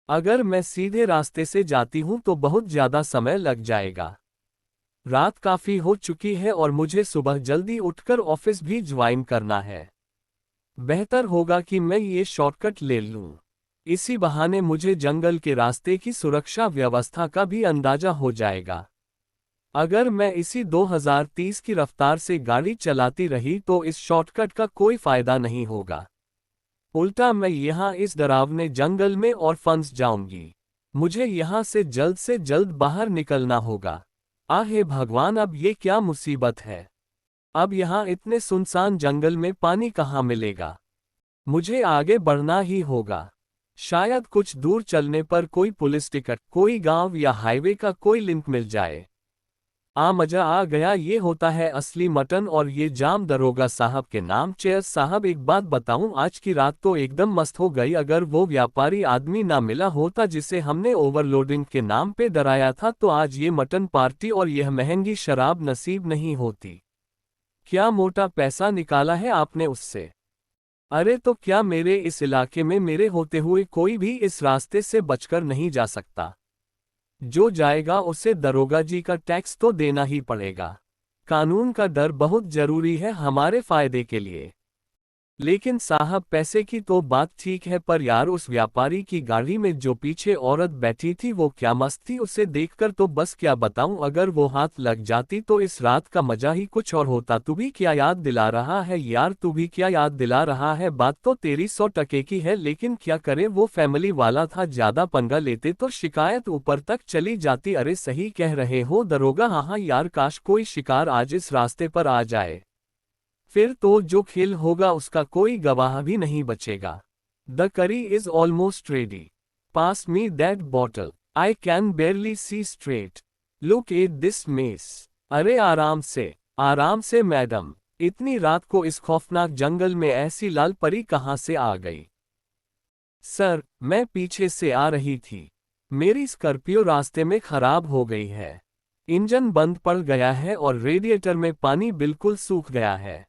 अगर मैं सीधे रास्ते से जाती हूँ तो बहुत ज़्यादा समय लग जाएगा। रात काफ़ी हो चुकी है और मुझे सुबह जल्दी उठकर ऑफिस भी ज्वाइन करना है। बेहतर होगा कि मैं ये शॉर्टकट ले लूँ। इसी बहाने मुझे जंगल के रास्ते की सुरक्षा व्यवस्था का भी अंदाजा हो जाएगा। अगर मैं इसी 2030 की रफ्तार से गाड़ी चलाती रही तो इस शॉर्टकट का कोई फायदा नहीं होगा। उल्टा मैं यहाँ इस डरावने जंगल में और फंस जाऊंगी। मुझे यहाँ से जल्द बाहर निकलना होगा। आहे भगवान, अब ये क्या मुसीबत है। अब यहाँ इतने सुनसान जंगल में पानी कहाँ मिलेगा। मुझे आगे बढ़ना ही होगा। शायद कुछ दूर चलने पर कोई पुलिस टिकट, कोई गांव या हाईवे का कोई लिंक मिल जाए। मजा आ गया, ये होता है असली मटन और ये जाम दरोगा साहब के नाम। चेयर साहब, एक बात बताऊं, आज की रात तो एकदम मस्त हो गई। अगर वो व्यापारी आदमी ना मिला होता जिसे हमने ओवरलोडिंग के नाम पे डराया था तो आज ये मटन पार्टी और यह महंगी शराब नसीब नहीं होती। क्या मोटा पैसा निकाला है आपने उससे। अरे तो क्या मेरे इस इलाके में मेरे होते हुए कोई भी इस रास्ते से बचकर नहीं जा सकता। जो जाएगा उसे दरोगा जी का टैक्स तो देना ही पड़ेगा। कानून का डर बहुत जरूरी है हमारे फायदे के लिए। लेकिन साहब, पैसे की तो बात ठीक है, पर यार उस व्यापारी की गाड़ी में जो पीछे औरत बैठी थी वो क्या मस्त थी। उसे देखकर तो बस क्या बताऊं, अगर वो हाथ लग जाती तो इस रात का मजा ही कुछ और होता। तू भी क्या याद दिला रहा है यार, तू भी क्या याद दिला रहा है। बात तो तेरी 100% की है, लेकिन क्या करे, वो फैमिली वाला था। ज्यादा पंगा लेते तो शिकायत ऊपर तक चली जाती। अरे सही कह रहे हो दरोगा। हाँ यार, काश कोई शिकार आज इस रास्ते पर आ जाए। फिर तो जो खेल होगा उसका कोई गवाह भी नहीं बचेगा। The curry is almost ready. Pass me that bottle. I can barely see straight. Look at this mess. अरे आराम से मैडम। इतनी रात को इस खौफनाक जंगल में ऐसी लाल परी कहाँ से आ गई। सर, मैं पीछे से आ रही थी। मेरी स्कॉर्पियो रास्ते में खराब हो गई है। इंजन बंद पड़ गया है और रेडिएटर में पानी बिल्कुल सूख गया है।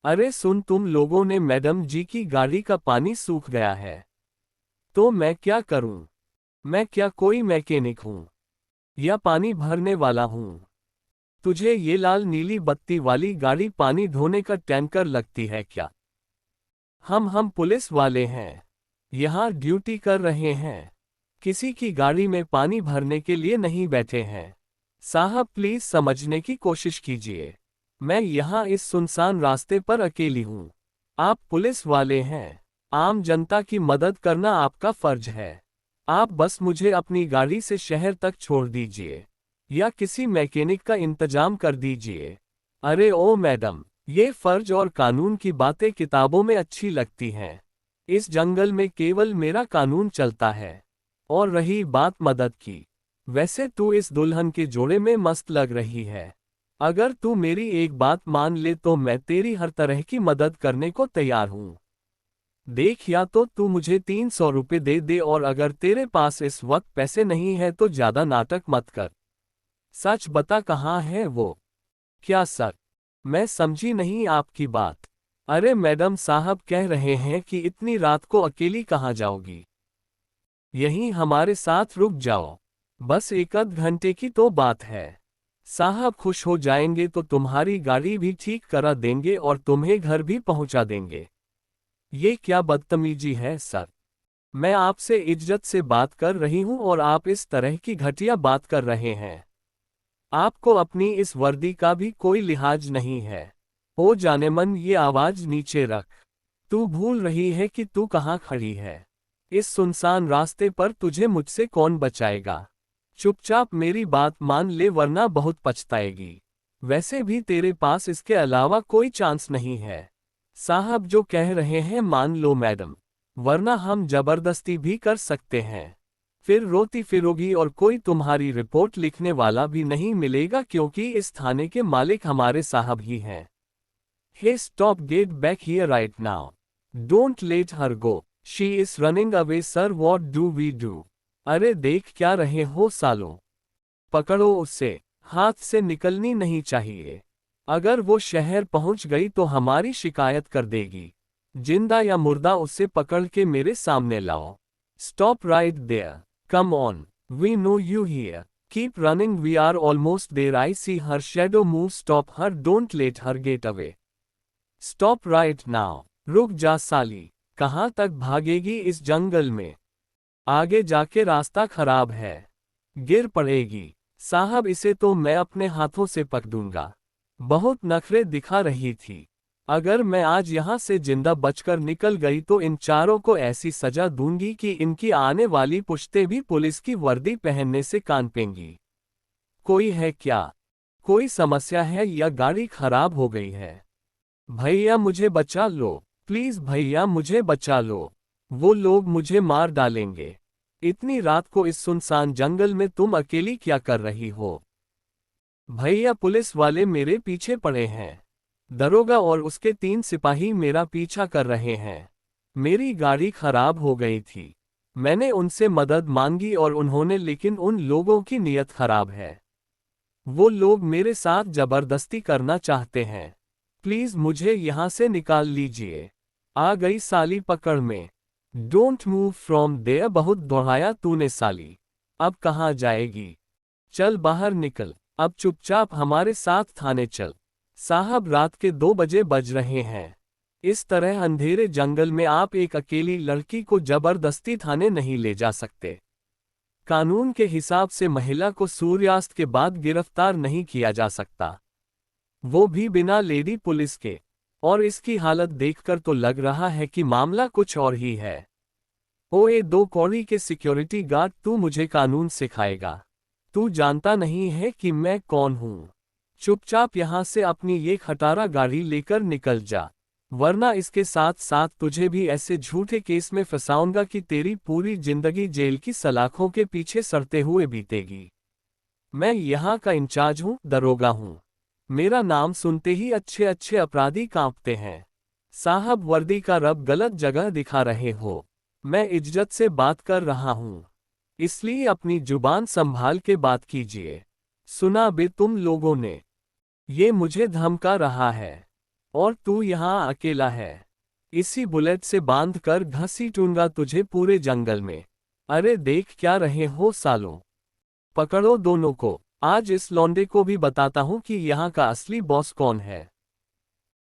अरे सुन, तुम लोगों ने मैडम जी की गाड़ी का पानी सूख गया है। तो मैं क्या करूं। मैं क्या कोई मैकेनिक हूं या पानी भरने वाला हूं। तुझे ये लाल नीली बत्ती वाली गाड़ी पानी धोने का टैंकर लगती है क्या। हम पुलिस वाले हैं, यहाँ ड्यूटी कर रहे हैं। किसी की गाड़ी में पानी भरने के लिए नहीं बैठे हैं। साहब प्लीज समझने की कोशिश कीजिए। मैं यहाँ इस सुनसान रास्ते पर अकेली हूँ। आप पुलिस वाले हैं। आम जनता की मदद करना आपका फर्ज है। आप बस मुझे अपनी गाड़ी से शहर तक छोड़ दीजिए या किसी मैकेनिक का इंतजाम कर दीजिए। अरे ओ मैडम, ये फर्ज और कानून की बातें किताबों में अच्छी लगती हैं। इस जंगल में केवल मेरा कानून चलता है। और रही बात मदद की, वैसे तू इस दुल्हन के जोड़े में मस्त लग रही है। अगर तू मेरी एक बात मान ले तो मैं तेरी हर तरह की मदद करने को तैयार हूँ। देख, या तो तू मुझे 300 रुपये दे दे, और अगर तेरे पास इस वक्त पैसे नहीं है तो ज्यादा नाटक मत कर। सच बता, कहाँ है वो। क्या सर, मैं समझी नहीं आपकी बात। अरे मैडम साहब कह रहे हैं कि इतनी रात को अकेली कहाँ जाओगी। यहीं हमारे साथ रुक जाओ। बस एक आध घंटे की तो बात है। साहब खुश हो जाएंगे तो तुम्हारी गाड़ी भी ठीक करा देंगे और तुम्हें घर भी पहुंचा देंगे। ये क्या बदतमीजी है सर। मैं आपसे इज्जत से बात कर रही हूं और आप इस तरह की घटिया बात कर रहे हैं। आपको अपनी इस वर्दी का भी कोई लिहाज नहीं है। ओ जाने मन, ये आवाज नीचे रख। तू भूल रही है कि तू कहाँ खड़ी है। इस सुनसान रास्ते पर तुझे मुझसे कौन बचाएगा। चुपचाप मेरी बात मान ले वरना बहुत पछताएगी। वैसे भी तेरे पास इसके अलावा कोई चांस नहीं है। साहब जो कह रहे हैं मान लो मैडम, वरना हम जबरदस्ती भी कर सकते हैं। फिर रोती फिरोगी और कोई तुम्हारी रिपोर्ट लिखने वाला भी नहीं मिलेगा, क्योंकि इस थाने के मालिक हमारे साहब ही हैं। Hey stop, get back here right now. Don't let her go. She is running away sir, what do we do. अरे देख क्या रहे हो सालों। पकड़ो उसे, हाथ से निकलनी नहीं चाहिए। अगर वो शहर पहुंच गई तो हमारी शिकायत कर देगी। जिंदा या मुर्दा उसे पकड़ के मेरे सामने लाओ। Stop right there. Come on. We know you here. Keep running, we are almost there. I see her shadow move. Stop her, don't let her get away. Stop right now. रुक जा साली, कहाँ तक भागेगी इस जंगल में? आगे जाके रास्ता खराब है, गिर पड़ेगी। साहब इसे तो मैं अपने हाथों से पकड़ दूंगा। बहुत नखरे दिखा रही थी। अगर मैं आज यहाँ से जिंदा बचकर निकल गई तो इन चारों को ऐसी सजा दूंगी कि इनकी आने वाली पुश्तें भी पुलिस की वर्दी पहनने से कांपेंगी। कोई है क्या? कोई समस्या है या गाड़ी खराब हो गई है? भैया मुझे बचा लो, प्लीज भैया मुझे बचा लो। वो लोग मुझे मार डालेंगे। इतनी रात को इस सुनसान जंगल में तुम अकेली क्या कर रही हो? भैया पुलिस वाले मेरे पीछे पड़े हैं। दरोगा और उसके 3 सिपाही मेरा पीछा कर रहे हैं। मेरी गाड़ी खराब हो गई थी। मैंने उनसे मदद मांगी और उन्होंने, लेकिन उन लोगों की नीयत खराब है। वो लोग मेरे साथ जबरदस्ती करना चाहते हैं। प्लीज मुझे यहाँ से निकाल लीजिए। आ गई साली पकड़ में। Don't move from there. बहुत दोहराया तूने साली, अब कहाँ जाएगी? चल बाहर निकल, अब चुपचाप हमारे साथ थाने चल। साहब रात के 2 बजे बज रहे हैं। इस तरह अंधेरे जंगल में आप एक अकेली लड़की को जबरदस्ती थाने नहीं ले जा सकते। कानून के हिसाब से महिला को सूर्यास्त के बाद गिरफ्तार नहीं किया जा सकता, वो भी बिना लेडी पुलिस के। और इसकी हालत देखकर तो लग रहा है कि मामला कुछ और ही है। ओए 2 कौड़ी के सिक्योरिटी गार्ड, तू मुझे कानून सिखाएगा? तू जानता नहीं है कि मैं कौन हूं। चुपचाप यहां से अपनी ये खटारा गाड़ी लेकर निकल जा, वरना इसके साथ साथ तुझे भी ऐसे झूठे केस में फंसाऊंगा कि तेरी पूरी जिंदगी जेल की सलाखों के पीछे सड़ते हुए बीतेगी। मैं यहाँ का इंचार्ज हूँ, दरोगा हूँ। मेरा नाम सुनते ही अच्छे अच्छे अपराधी कांपते हैं। साहब वर्दी का रब गलत जगह दिखा रहे हो। मैं इज्जत से बात कर रहा हूँ, इसलिए अपनी जुबान संभाल के बात कीजिए। सुना बे तुम लोगों ने, ये मुझे धमका रहा है और तू यहाँ अकेला है। इसी बुलेट से बांध कर घसीटूंगा तुझे पूरे जंगल में। अरे देख क्या रहे हो सालों, पकड़ो दोनों को। आज इस लौंडे को भी बताता हूँ कि यहाँ का असली बॉस कौन है।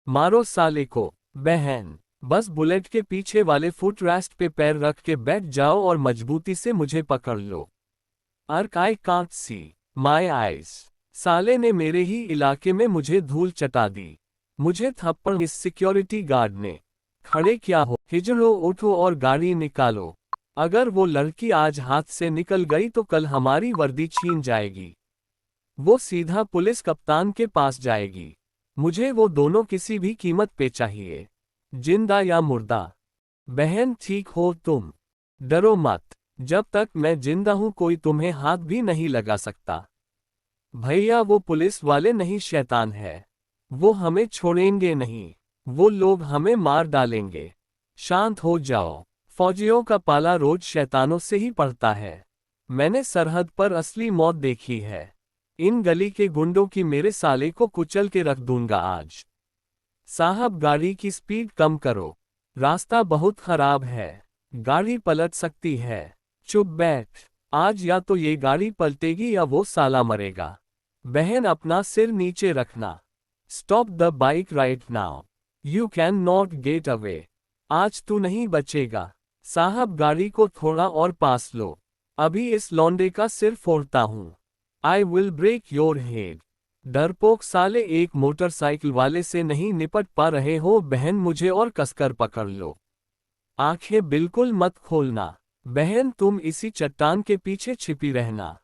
मारो साले को। बहन बस बुलेट के पीछे वाले फुट रेस्ट पे पैर रख के बैठ जाओ और मजबूती से मुझे पकड़ लो। अर्क I can't see my eyes. साले ने मेरे ही इलाके में मुझे धूल चटा दी। मुझे थप्पड़ इस सिक्योरिटी गार्ड ने। खड़े क्या हो, हिजड़ो उठो और गाड़ी निकालो। अगर वो लड़की आज हाथ से निकल गई तो कल हमारी वर्दी छीन जाएगी। वो सीधा पुलिस कप्तान के पास जाएगी। मुझे वो दोनों किसी भी कीमत पे चाहिए, जिंदा या मुर्दा। बहन ठीक हो तुम, डरो मत। जब तक मैं जिंदा हूं कोई तुम्हें हाथ भी नहीं लगा सकता। भैया वो पुलिस वाले नहीं शैतान है, वो हमें छोड़ेंगे नहीं। वो लोग हमें मार डालेंगे। शांत हो जाओ। फौजियों का पाला रोज शैतानों से ही पड़ता है। मैंने सरहद पर असली मौत देखी है। इन गली के गुंडों की मेरे साले को कुचल के रख दूंगा आज। साहब गाड़ी की स्पीड कम करो, रास्ता बहुत खराब है, गाड़ी पलट सकती है। चुप बैठ, आज या तो ये गाड़ी पलटेगी या वो साला मरेगा। बहन अपना सिर नीचे रखना। Stop the bike right now, you can not get away. आज तू नहीं बचेगा। साहब गाड़ी को थोड़ा और पास लो, अभी इस लौंडे का सिर फोड़ता हूं। I will break your head. डरपोक साले, एक मोटरसाइकिल वाले से नहीं निपट पा रहे हो? बहन मुझे और कसकर पकड़ लो। आंखें बिल्कुल मत खोलना। बहन तुम इसी चट्टान के पीछे छिपी रहना।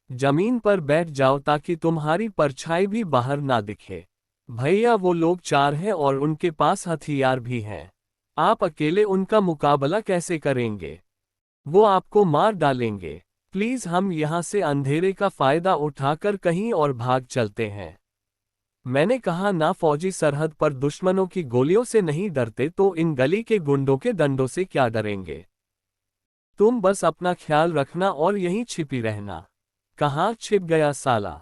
जमीन पर बैठ जाओ ताकि तुम्हारी परछाई भी बाहर ना दिखे। भैया वो लोग 4 हैं और उनके पास हथियार भी हैं। आप अकेले उनका मुकाबला कैसे करेंगे? वो आपको मार डालेंगे। प्लीज हम यहाँ से अंधेरे का फायदा उठाकर कहीं और भाग चलते हैं। मैंने कहा ना, फौजी सरहद पर दुश्मनों की गोलियों से नहीं डरते तो इन गली के गुंडों के डंडों से क्या डरेंगे? तुम बस अपना ख्याल रखना और यहीं छिपी रहना। कहाँ छिप गया साला?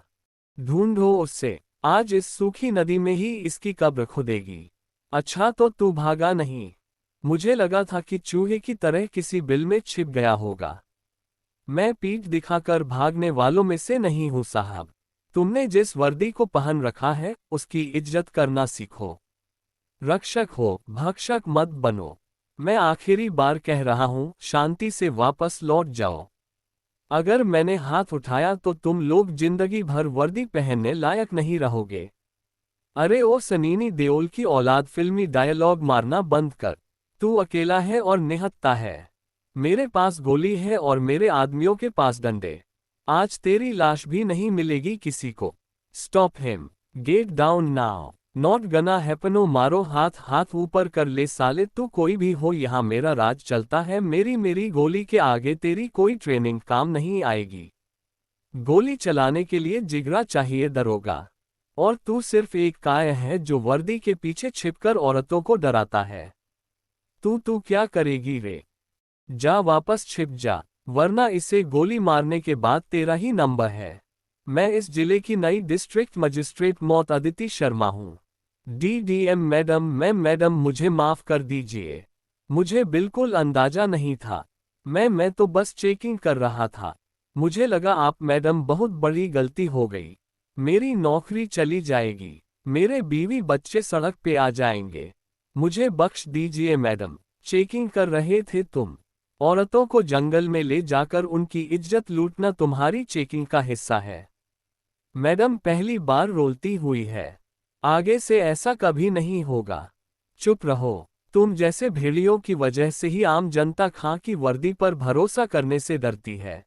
ढूंढो उससे, आज इस सूखी नदी में ही इसकी कब्र खुदेगी। अच्छा तो तू भागा नहीं? मुझे लगा था कि चूहे की तरह किसी बिल में छिप गया होगा। मैं पीठ दिखाकर भागने वालों में से नहीं हूं साहब। तुमने जिस वर्दी को पहन रखा है, उसकी इज्जत करना सीखो। रक्षक हो, भक्षक मत बनो। मैं आखिरी बार कह रहा हूं, शांति से वापस लौट जाओ। अगर मैंने हाथ उठाया तो तुम लोग जिंदगी भर वर्दी पहनने लायक नहीं रहोगे। अरे ओ सनीनी देओल की औलाद, फिल्मी डायलॉग मारना बंद कर। तू अकेला है और निहत्था है। मेरे पास गोली है और मेरे आदमियों के पास डंडे। आज तेरी लाश भी नहीं मिलेगी किसी को। Stop him. Get down now. Not gonna happen. मारो, हाथ हाथ ऊपर कर ले साले। तू कोई भी हो, यहाँ मेरा राज चलता है। मेरी गोली के आगे तेरी कोई ट्रेनिंग काम नहीं आएगी। गोली चलाने के लिए जिगरा चाहिए दरोगा। और तू सिर्फ एक काय है जो वर्दी के पीछे छिपकर औरतों को डराता है। तू क्या करेगी रे? जा वापस छिप जा, वरना इसे गोली मारने के बाद तेरा ही नंबर है। मैं इस जिले की नई डिस्ट्रिक्ट मजिस्ट्रेट मौत अदिति शर्मा हूँ। डीडीएम मैडम मुझे माफ कर दीजिए। मुझे बिल्कुल अंदाजा नहीं था। मैं तो बस चेकिंग कर रहा था। मुझे लगा आप मैडम, बहुत बड़ी गलती हो गई। मेरी नौकरी चली जाएगी। मेरे बीवी बच्चे सड़क पे आ जाएंगे। मुझे बख्श दीजिए मैडम। चेकिंग कर रहे थे तुम। औरतों को जंगल में ले जाकर उनकी इज्जत लूटना तुम्हारी चेकिंग का हिस्सा है। मैडम पहली बार रोलती हुई है। आगे से ऐसा कभी नहीं होगा। चुप रहो। तुम जैसे भेड़ियों की वजह से ही आम जनता खां की वर्दी पर भरोसा करने से डरती है।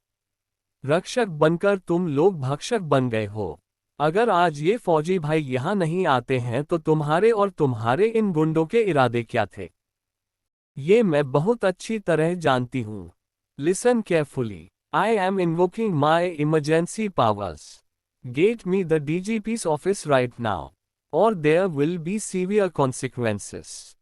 रक्षक बनकर तुम लोग भक्षक बन गए हो। अगर आज ये फौजी भाई यहाँ नहीं आते हैं तो तुम्हारे और तुम्हारे इन गुंडों के इरादे क्या थे, ये मैं बहुत अच्छी तरह जानती हूँ। Listen carefully. I am invoking my emergency powers. Get me the DGP's office right now, और there will be severe consequences.